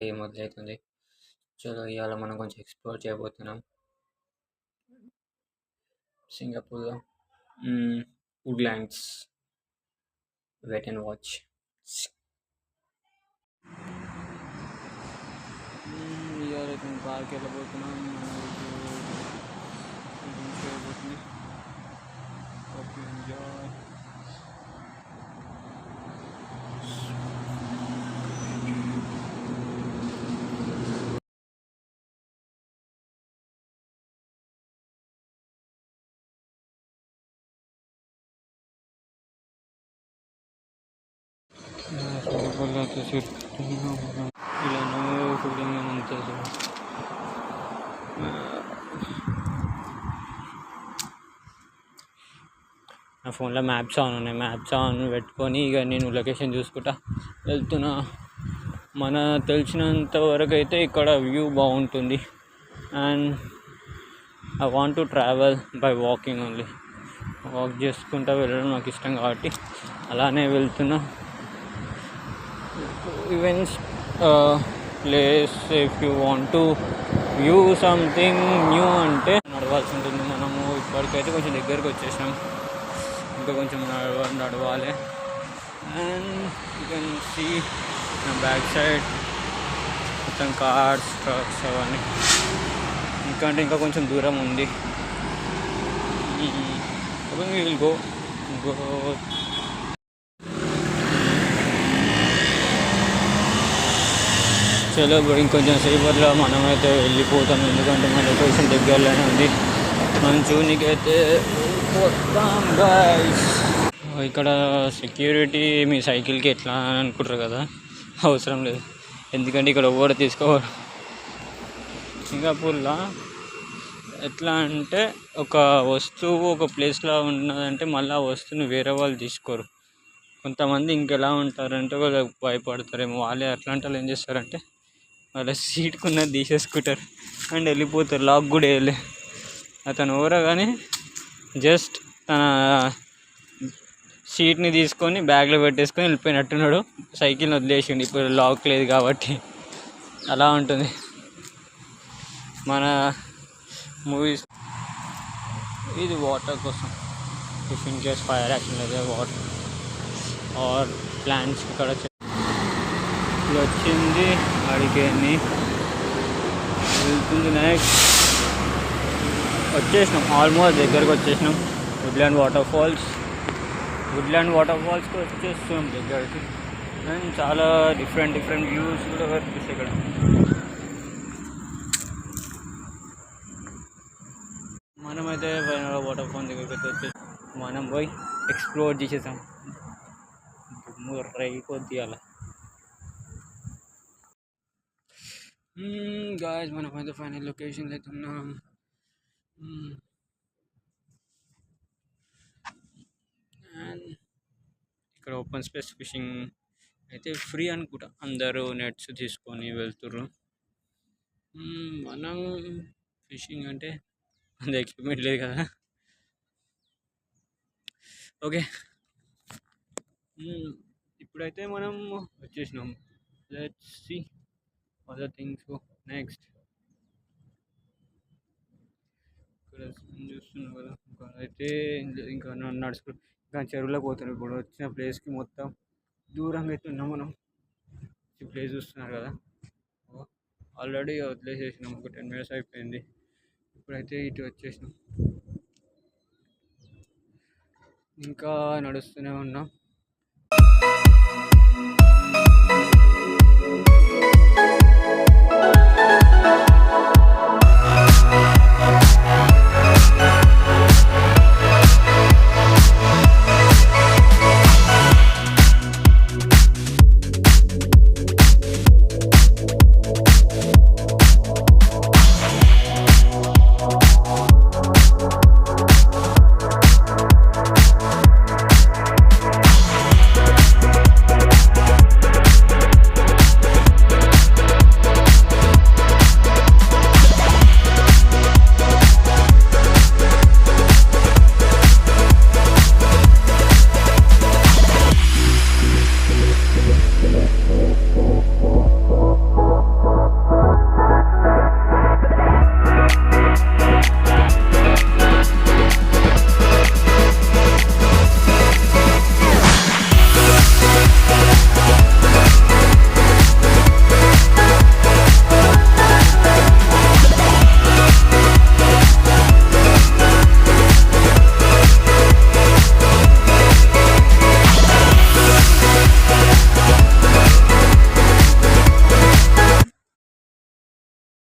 మొదలవుతుంది. చలో ఇవాళ మనం కొంచెం ఎక్స్‌ప్లోర్ చేయబోతున్నాం సింగపూర్‌లో. వుడ్‌లాండ్స్. Wait and watch. ఇవాళ మేము పార్క్‌కి వెళ్ళబోతున్నాం. చేయబోతుంది. Hope you enjoy. నా ఫోన్లో మ్యాప్స్ ఆన్ ఉన్నాయి. మ్యాప్స్ ఆన్ పెట్టుకొని ఇక నేను లొకేషన్ చూసుకుంటా వెళ్తున్నా. మన తెలిసినంత వరకు అయితే ఇక్కడ వ్యూ బాగుంటుంది. And I want to travel by walking only. Walk చేసుకుంటూ వెళ్ళడం నాకు ఇష్టం కాబట్టి అలానే వెళ్తున్నా. Events place if you want to view something new అంటే నడవాల్సి ఉంటుంది. మనము ఇప్పటికైతే కొంచెం దగ్గరకు వచ్చేసాం, ఇంకా కొంచెం నడవాలి. అండ్ యూ కెన్ సీ నా బ్యాక్ సైడ్ మొత్తం కార్స్, ట్రక్స్ అవన్నీ. ఇంకా కొంచెం దూరం ఉంది. విల్ గో చలో ఇంకొంచెం సేపట్లో మనమైతే వెళ్ళిపోతాం, ఎందుకంటే మన లొకేషన్ దగ్గరలోనే ఉంది. మనం చూనికైతే పోతాం గైస్. ఇక్కడ సెక్యూరిటీ మీ సైకిల్కి ఎట్లా అనుకుంటారు కదా, అవసరం లేదు, ఎందుకంటే ఇక్కడ ఎవరు తీసుకోవాలి. సింగపూర్లో ఎట్లా అంటే ఒక వస్తువు ఒక ప్లేస్లో ఉన్నదంటే మళ్ళీ ఆ వస్తువుని వేరే వాళ్ళు తీసుకోరు. కొంతమంది ఇంకెలా ఉంటారంటే వాళ్ళు భయపడతారేమో, వాళ్ళే అట్లాంటి వాళ్ళు ఏం చేస్తారంటే వాళ్ళ సీట్కి ఉన్నది తీసేసుకుంటారు అండ్ వెళ్ళిపోతారు. లాక్ కూడా వేయలే. అతను ఎవరో కానీ జస్ట్ తన సీట్ని తీసుకొని బ్యాగ్లో పెట్టేసుకొని వెళ్ళిపోయినట్టున్నాడు. సైకిల్ని వదిలేసిండు, ఇప్పుడు లాక్ లేదు కాబట్టి. అలా ఉంటుంది మన మూవీస్. ఇది వాటర్ కోసం, if in case fire action లేదా వాటర్ ఆర్ ప్లాంట్స్. ఇక్కడ వచ్చింది అడిగేని వెళ్తుంది. నెక్స్ట్ వచ్చేసినాం, ఆల్మోస్ట్ దగ్గరకు వచ్చేసినాం. వుడ్లాండ్ వాటర్ ఫాల్స్కి వచ్చేస్తున్నాం దగ్గరికి. అండ్ చాలా డిఫరెంట్ వ్యూస్ కూడా కనిపిస్తాయి ఇక్కడ. మనమైతే వాటర్ ఫాల్ దగ్గరికి వచ్చి మనం పోయి ఎక్స్ప్లోర్ చేసేసాం. కొద్ది అలా గాయస్, మనమైతే ఫైనల్ లొకేషన్లో అయితే ఉన్నాం. అండ్ ఇక్కడ ఓపెన్ స్పేస్ ఫిషింగ్ అయితే ఫ్రీ అనుకుంటా, అందరూ నెట్స్ తీసుకొని వెళ్తుర్రు. మనం ఫిషింగ్ అంటే అంత ఎక్విప్మెంట్ లేదు కదా. ఓకే, ఇప్పుడైతే మనం వచ్చేసినాం. Let's see other things. Next ఇక్కడ చూస్తున్నాం కదా, అయితే ఇంకా నడుచుకుంటూ ఇంకా చెరువులోకి పోతున్నాం. ఇప్పుడు వచ్చిన ప్లేస్కి మొత్తం దూరంగా అయితే ఉన్నాం మనం. ఈ ప్లేస్ చూస్తున్నారు కదా, ఆల్రెడీ వదిలేసేసినాం, ఒక 10 minutes అయిపోయింది. ఇప్పుడైతే ఇటు వచ్చేసినాం, ఇంకా నడుస్తూనే ఉన్నాం.